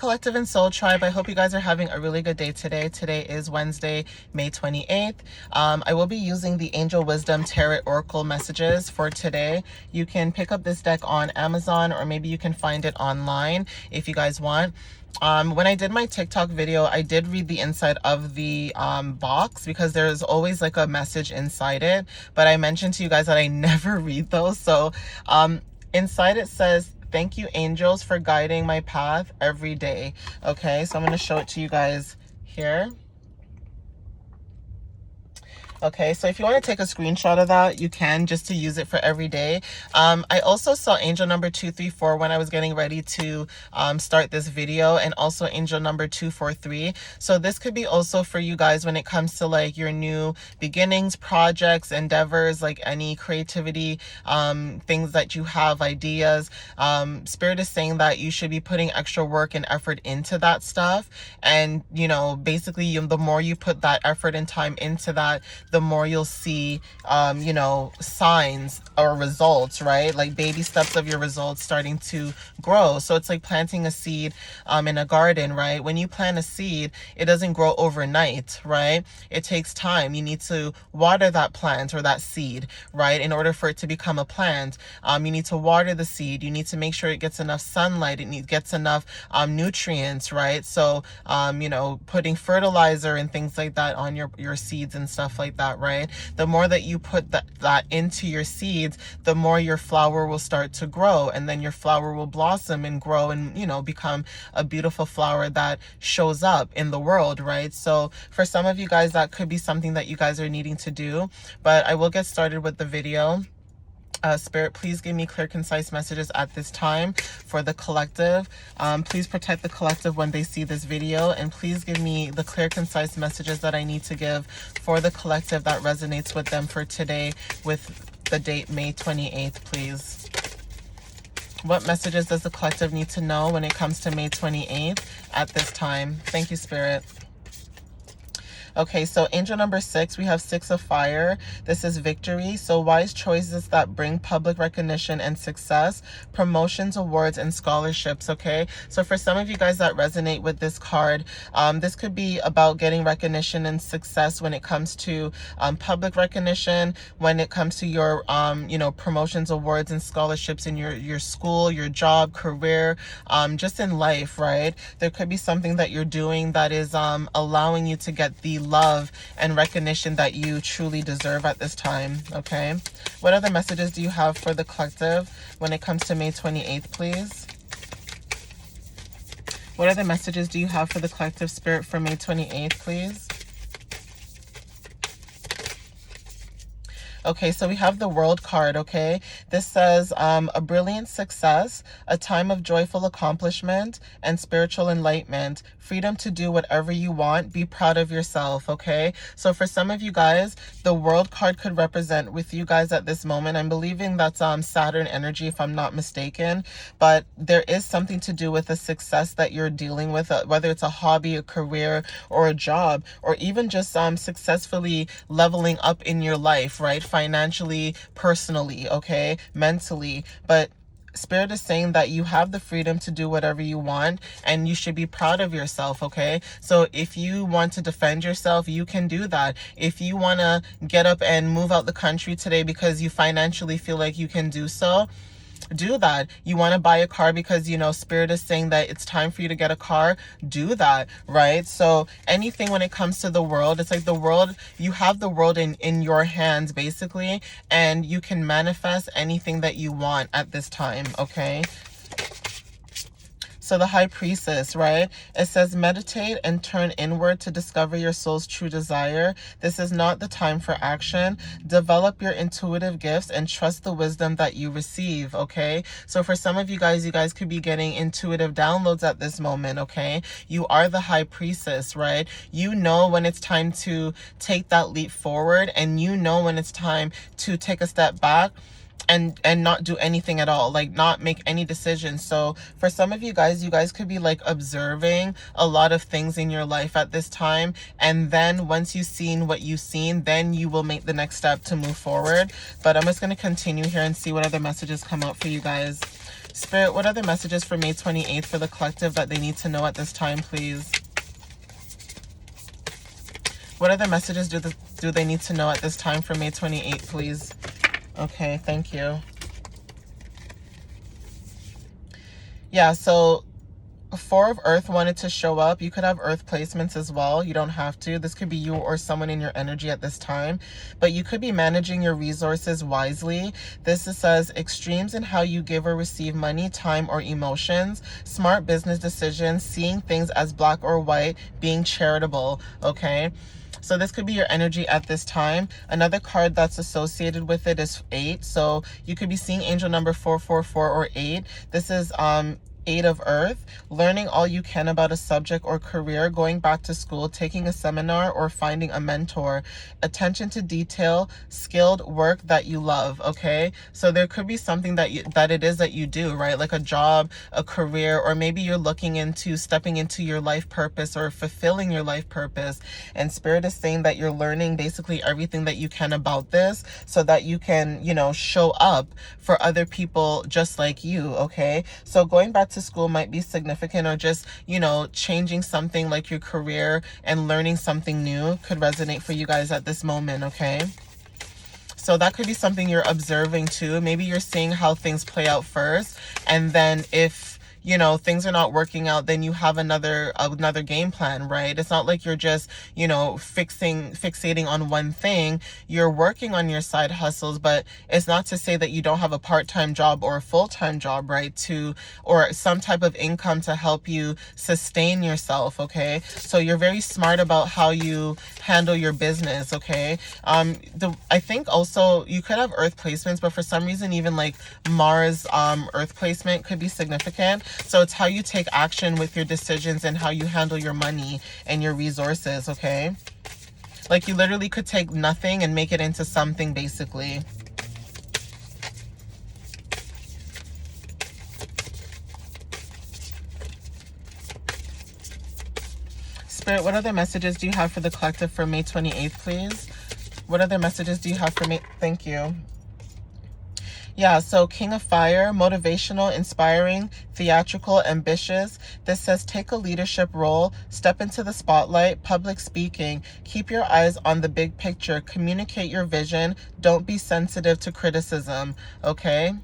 Collective and Soul Tribe, I hope you guys are having a really good day today. Today is Wednesday, May 28th. I will be using the Angel Wisdom Tarot Oracle messages for today. You can pick up this deck on Amazon, or maybe you can find it online if you guys want. When I did my TikTok video, I did read the inside of the box, because there's always like a message inside it, but I mentioned to you guys that I never read those. So inside it says, "Thank you, angels, for guiding my path every day." Okay, so I'm going to show it to you guys here. Okay, so if you want to take a screenshot of that, you can, just to use it for every day. I also saw angel number 234 when I was getting ready to start this video, and also angel number 243. So this could be also for you guys when it comes to like your new beginnings, projects, endeavors, like any creativity, things that you have, ideas. Spirit is saying that you should be putting extra work and effort into that stuff. And, you know, basically the more you put that effort and time into that, the more you'll see, you know, signs or results, right? Like baby steps of your results starting to grow. So it's like planting a seed in a garden, right? When you plant a seed, it doesn't grow overnight, right? It takes time. You need to water that plant or that seed, right? In order for it to become a plant, you need to water the seed. You need to make sure it gets enough sunlight. It gets enough nutrients, right? So, you know, putting fertilizer and things like that on your seeds and stuff like that, right? The more that you put that into your seeds, the more your flower will start to grow, and then your flower will blossom and grow and, you know, become a beautiful flower that shows up in the world, right? So for some of you guys, that could be something that you guys are needing to do, but I will get started with the video. Spirit, please give me clear, concise messages at this time for the collective. Please protect the collective when they see this video, and please give me the clear, concise messages that I need to give for the collective that resonates with them for today, with the date May 28th, please. What messages does the collective need to know when it comes to May 28th at this time? Thank you, Spirit. Okay, so angel number 6, we have 6 of fire. This is victory. So wise choices that bring public recognition and success, promotions, awards, and scholarships. Okay, so for some of you guys that resonate with this card, this could be about getting recognition and success when it comes to public recognition, when it comes to your you know, promotions, awards, and scholarships in your school, your job, career, just in life, right? There could be something that you're doing that is allowing you to get the love and recognition that you truly deserve at this time. Okay, what other messages do you have for the collective when it comes to May 28th, please? What other messages do you have for the collective, Spirit, for May 28th, please? Okay, so we have the World card, okay? This says a brilliant success, a time of joyful accomplishment and spiritual enlightenment, freedom to do whatever you want, be proud of yourself, okay? So for some of you guys, the World card could represent with you guys at this moment. I'm believing that's Saturn energy, if I'm not mistaken, but there is something to do with the success that you're dealing with, whether it's a hobby, a career, or a job, or even just successfully leveling up in your life, right? Financially, personally, okay, mentally. But Spirit is saying that you have the freedom to do whatever you want, and you should be proud of yourself, okay? So if you want to defend yourself, you can do that. If you want to get up and move out the country today because you financially feel like you can do so, do that. You want to buy a car because, you know, Spirit is saying that it's time for you to get a car, do that, right? So anything when it comes to the world, it's like the world, you have the world in your hands basically, and you can manifest anything that you want at this time, okay? So the High Priestess, right? It says, meditate and turn inward to discover your soul's true desire. This is not the time for action. Develop your intuitive gifts and trust the wisdom that you receive, okay? So for some of you guys could be getting intuitive downloads at this moment, okay? You are the High Priestess, right? You know when it's time to take that leap forward, and you know when it's time to take a step back and not do anything at all, like not make any decisions. So for some of you guys could be like observing a lot of things in your life at this time, and then once you've seen what you've seen, then you will make the next step to move forward. But I'm just going to continue here and see what other messages come out for you guys. Spirit, what are the messages for May 28th for the collective that they need to know at this time, please? What other messages do they need to know at this time for May 28th, please? Okay, thank you. Yeah, so Four of Earth wanted to show up. You could have Earth placements as well. You don't have to. This could be you or someone in your energy at this time. But you could be managing your resources wisely. This says extremes in how you give or receive money, time, or emotions. Smart business decisions. Seeing things as black or white. Being charitable. Okay? So this could be your energy at this time. Another card that's associated with it is 8. So you could be seeing angel number 444 or 8. This is 8 of Earth, learning all you can about a subject or career, going back to school, taking a seminar, or finding a mentor. Attention to detail, skilled work that you love, okay? So there could be something that it is that you do, right? Like a job, a career, or maybe you're looking into stepping into your life purpose or fulfilling your life purpose. And Spirit is saying that you're learning basically everything that you can about this so that you can, you know, show up for other people just like you, okay? So going back to school might be significant, or just, you know, changing something like your career and learning something new could resonate for you guys at this moment, okay? So that could be something you're observing too. Maybe you're seeing how things play out first, and then if, you know, things are not working out, then you have another game plan, right? It's not like you're just, you know, fixating on one thing. You're working on your side hustles, but it's not to say that you don't have a part-time job or a full-time job, right? Or some type of income to help you sustain yourself, okay? So you're very smart about how you handle your business, okay? I think also you could have Earth placements, but for some reason, even like Mars Earth placement could be significant. So it's how you take action with your decisions and how you handle your money and your resources, okay? Like you literally could take nothing and make it into something, basically. Spirit, what other messages do you have for the collective for May 28th, please? What other messages do you have for me? Thank you. Yeah, so King of Fire, motivational, inspiring, theatrical, ambitious. This says take a leadership role, step into the spotlight, public speaking, keep your eyes on the big picture, communicate your vision, don't be sensitive to criticism, okay?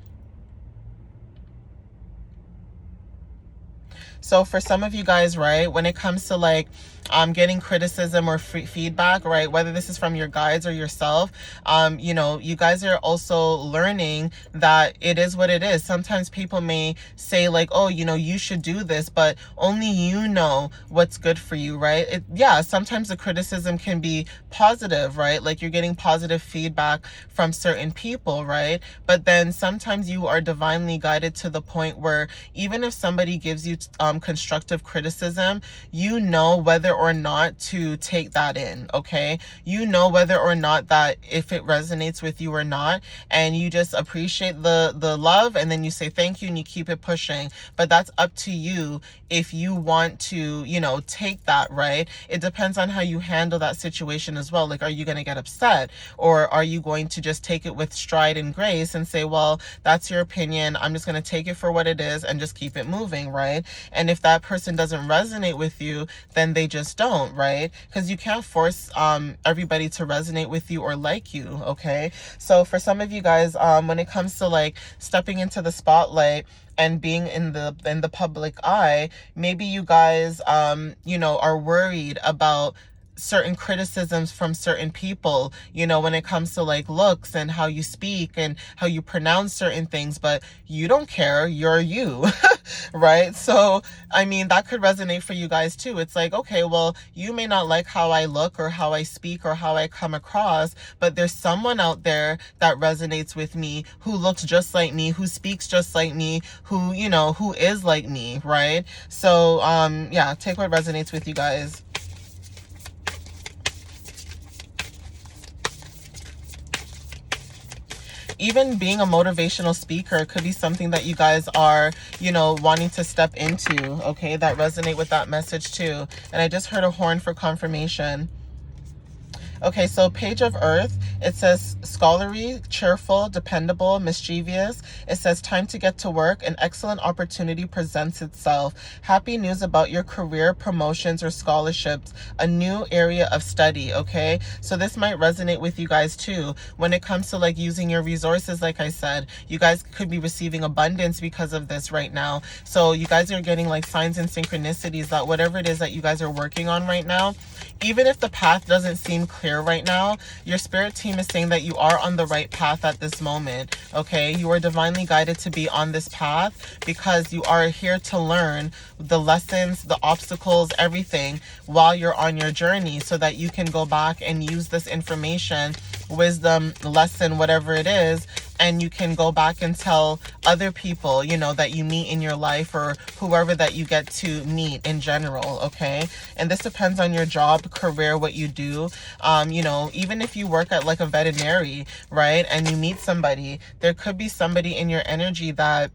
So for some of you guys, right, when it comes to like getting criticism or feedback, right, whether this is from your guides or yourself, you know, you guys are also learning that it is what it is. Sometimes people may say like, oh, you know, you should do this, but only you know what's good for you, right? Yeah, sometimes the criticism can be positive, right? Like you're getting positive feedback from certain people, right? But then sometimes you are divinely guided to the point where even if somebody gives you constructive criticism, you know whether or not to take that in, okay? You know whether or not that if it resonates with you or not, and you just appreciate the love, and then you say thank you and you keep it pushing. But that's up to you if you want to, you know, take that, right? It depends on how you handle that situation as well. Like, are you going to get upset, or are you going to just take it with stride and grace and say, well, that's your opinion, I'm just going to take it for what it is and just keep it moving, right? And if that person doesn't resonate with you, then they just don't, right? Because you can't force everybody to resonate with you or like you, okay? So for some of you guys, when it comes to like stepping into the spotlight and being in the public eye, maybe you guys you know, are worried about certain criticisms from certain people, you know, when it comes to like looks and how you speak and how you pronounce certain things, but you don't care, you're you. Right? So I mean, that could resonate for you guys too. It's like, okay, well, you may not like how I look or how I speak or how I come across, but there's someone out there that resonates with me, who looks just like me, who speaks just like me, who, you know, who is like me, right? So yeah, take what resonates with you guys. Even being a motivational speaker could be something that you guys are, you know, wanting to step into, okay, that resonate with that message too. And I just heard a horn for confirmation. Okay, so Page of Earth, it says scholarly, cheerful, dependable, mischievous. It says time to get to work. An excellent opportunity presents itself. Happy news about your career, promotions, or scholarships. A new area of study, okay? So this might resonate with you guys too. When it comes to like using your resources, like I said, you guys could be receiving abundance because of this right now. So you guys are getting like signs and synchronicities that whatever it is that you guys are working on right now, even if the path doesn't seem clear right now, your spirit team is saying that you are on the right path at this moment, okay? You are divinely guided to be on this path because you are here to learn the lessons, the obstacles, everything while you're on your journey so that you can go back and use this information, wisdom, lesson, whatever it is, and you can go back and tell other people, you know, that you meet in your life or whoever that you get to meet in general, okay? And this depends on your job, career, what you do. You know, even if you work at like a veterinary, right, and you meet somebody, there could be somebody in your energy that,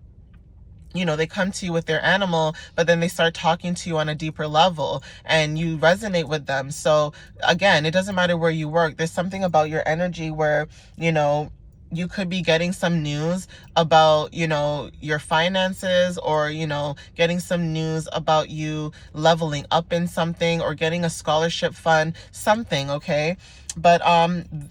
you know, they come to you with their animal, but then they start talking to you on a deeper level and you resonate with them. So again, it doesn't matter where you work. There's something about your energy where, you know, you could be getting some news about, you know, your finances, or, you know, getting some news about you leveling up in something or getting a scholarship fund, something, okay? But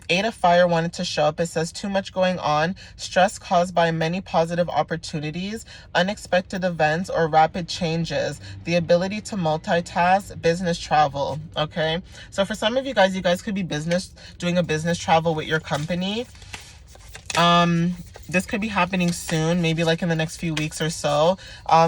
Eight of Fire wanted to show up. It says too much going on, stress caused by many positive opportunities, unexpected events, or rapid changes, the ability to multitask, business travel, okay? So for some of you guys could be doing a business travel with your company. This could be happening soon, maybe like in the next few weeks or so.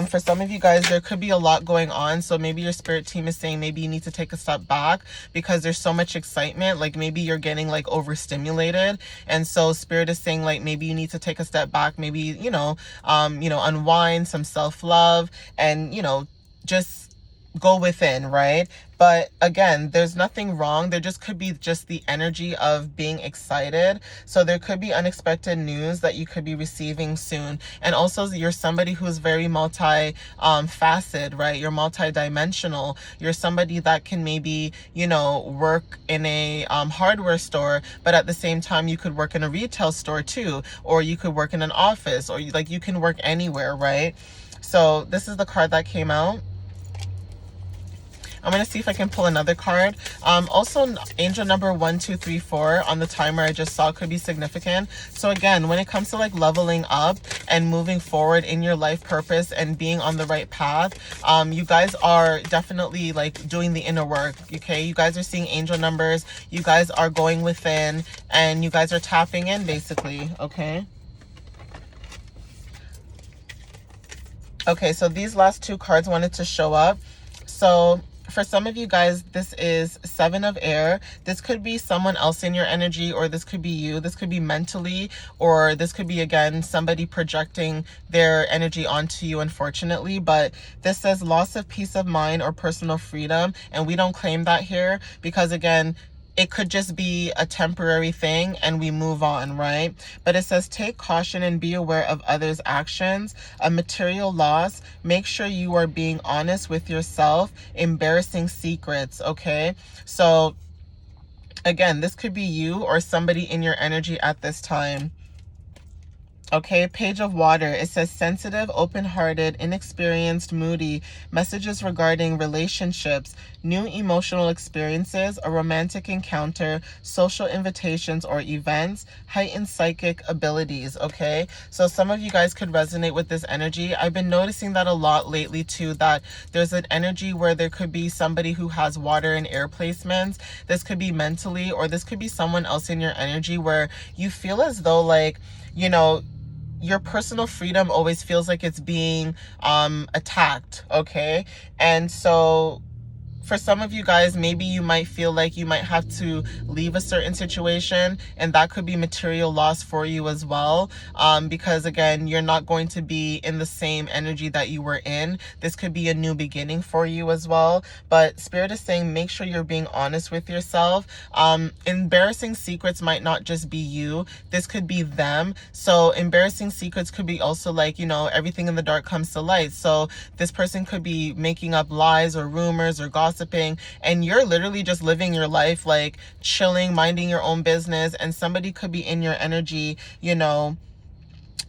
For some of you guys, there could be a lot going on. So maybe your spirit team is saying maybe you need to take a step back because there's so much excitement. Like maybe you're getting like overstimulated. And so spirit is saying like maybe you need to take a step back, maybe, unwind, some self-love, and, just go within, right? But again, there's nothing wrong. There just could be just the energy of being excited. So there could be unexpected news that you could be receiving soon. And also you're somebody who's very faceted, right? You're multi-dimensional. You're somebody that can maybe, work in a hardware store, but at the same time you could work in a retail store too, or you could work in an office, or you can work anywhere, right? So this is the card that came out. I'm going to see if I can pull another card. Also, angel number 1234 on the timer I just saw could be significant. So again, when it comes to like leveling up and moving forward in your life purpose and being on the right path, you guys are definitely like doing the inner work, okay? You guys are seeing angel numbers. You guys are going within and you guys are tapping in basically, okay? Okay, so these last two cards wanted to show up. So for some of you guys, this is Seven of Air. This could be someone else in your energy, or this could be you. This could be mentally, or this could be, again, somebody projecting their energy onto you, unfortunately. But this says loss of peace of mind or personal freedom, and we don't claim that here because, again, it could just be a temporary thing and we move on, right? But it says take caution and be aware of others' actions. A material loss. Make sure you are being honest with yourself. Embarrassing secrets, okay? So again, this could be you or somebody in your energy at this time. Okay, Page of Water. It says sensitive, open-hearted, inexperienced, moody, messages regarding relationships, new emotional experiences, a romantic encounter, social invitations or events, heightened psychic abilities, okay? So some of you guys could resonate with this energy. I've been noticing that a lot lately too, that there's an energy where there could be somebody who has water and air placements. This could be mentally, or this could be someone else in your energy where you feel as though like, your personal freedom always feels like it's being attacked, okay? And so for some of you guys, maybe you might feel like you might have to leave a certain situation, and that could be material loss for you as well, because again, you're not going to be in the same energy that you were in. This could be a new beginning for you as well. But Spirit is saying make sure you're being honest with yourself. Embarrassing secrets might not just be you. This could be them. So embarrassing secrets could be also like, everything in the dark comes to light. So this person could be making up lies or rumors or gossip gossiping, and you're literally just living your life, like chilling, minding your own business, and somebody could be in your energy, you know,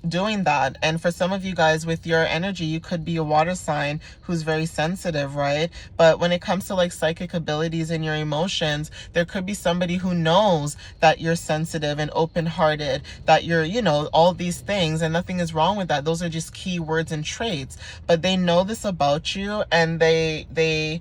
doing that. And for some of you guys with your energy, you could be a water sign who's very sensitive, right? But when it comes to like psychic abilities and your emotions, there could be somebody who knows that you're sensitive and open-hearted, that you're, you know, all these things, and nothing is wrong with that. Those are just key words and traits, but they know this about you, and they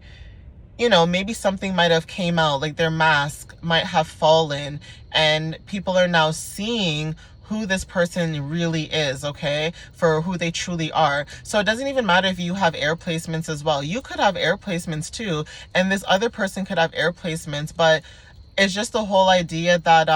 you know, maybe something might have came out, like their mask might have fallen, and people are now seeing who this person really is, okay, for who they truly are. So it doesn't even matter if you have air placements as well. You could have air placements too, and this other person could have air placements, but it's just the whole idea that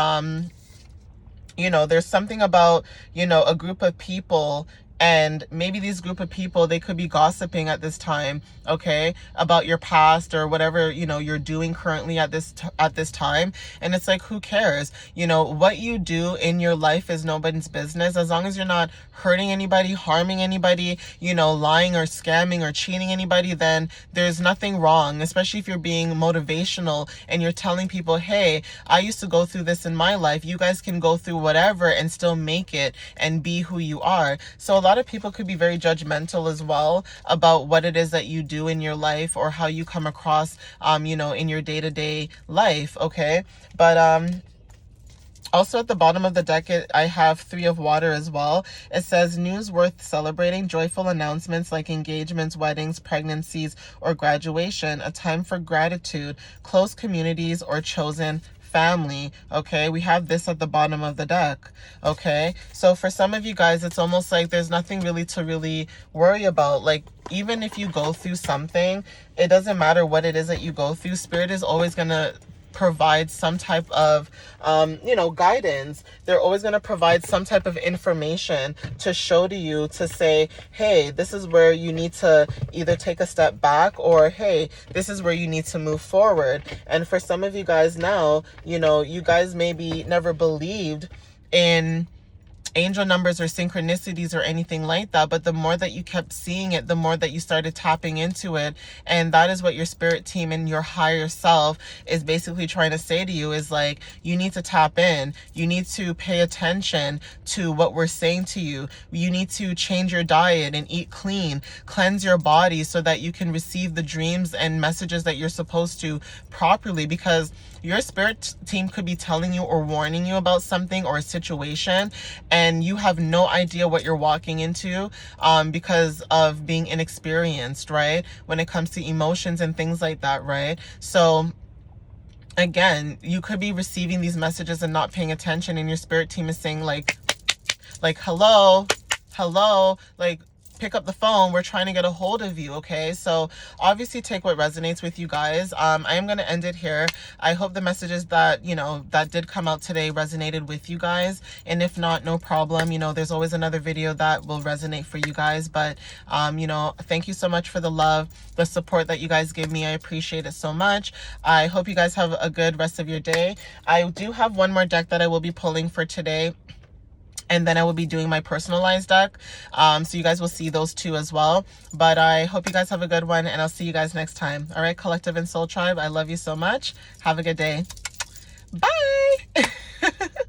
you know, there's something about, you know, a group of people, and maybe these group of people, they could be gossiping at this time, okay, about your past or whatever, you know, you're doing currently at this time. And it's like, who cares? You know, what you do in your life is nobody's business, as long as you're not hurting anybody, harming anybody, you know, lying or scamming or cheating anybody. Then there's nothing wrong, especially if you're being motivational and you're telling people, hey, I used to go through this in my life, you guys can go through whatever and still make it and be who you are. So a lot of people could be very judgmental as well about what it is that you do in your life or how you come across, you know, in your day-to-day life, okay? But also at the bottom of the deck, I have 3 of water as well. It says news worth celebrating, joyful announcements like engagements, weddings, pregnancies, or graduation, a time for gratitude, close communities, or chosen family. Okay, we have this at the bottom of the deck. Okay, so for some of you guys, it's almost like there's nothing really to really worry about. Like, even if you go through something, it doesn't matter what it is that you go through, Spirit is always gonna provide some type of you know, guidance. They're always going to provide some type of information to show to you, to say, hey, this is where you need to either take a step back, or hey, this is where you need to move forward. And for some of you guys now, you know, you guys maybe never believed in angel numbers or synchronicities or anything like that, but the more that you kept seeing it, the more that you started tapping into it. And that is what your spirit team and your higher self is basically trying to say to you, is like, you need to tap in, you need to pay attention to what we're saying to you, you need to change your diet and eat clean, cleanse your body so that you can receive the dreams and messages that you're supposed to properly. Because your spirit team could be telling you or warning you about something or a situation, and you have no idea what you're walking into because of being inexperienced, right? When it comes to emotions and things like that, right? So again, you could be receiving these messages and not paying attention, and your spirit team is saying like, hello, like, pick up the phone, we're trying to get a hold of you, okay? So obviously take what resonates with you guys. I am going to end it here. I hope the messages that, you know, that did come out today resonated with you guys, and if not, no problem. You know, there's always another video that will resonate for you guys. But you know, thank you so much for the love, the support that you guys give me. I appreciate it so much. I hope you guys have a good rest of your day. I do have one more deck that I will be pulling for today, and then I will be doing my personalized deck. So you guys will see those 2 as well. But I hope you guys have a good one, and I'll see you guys next time. All right, Collective and Soul Tribe, I love you so much. Have a good day. Bye.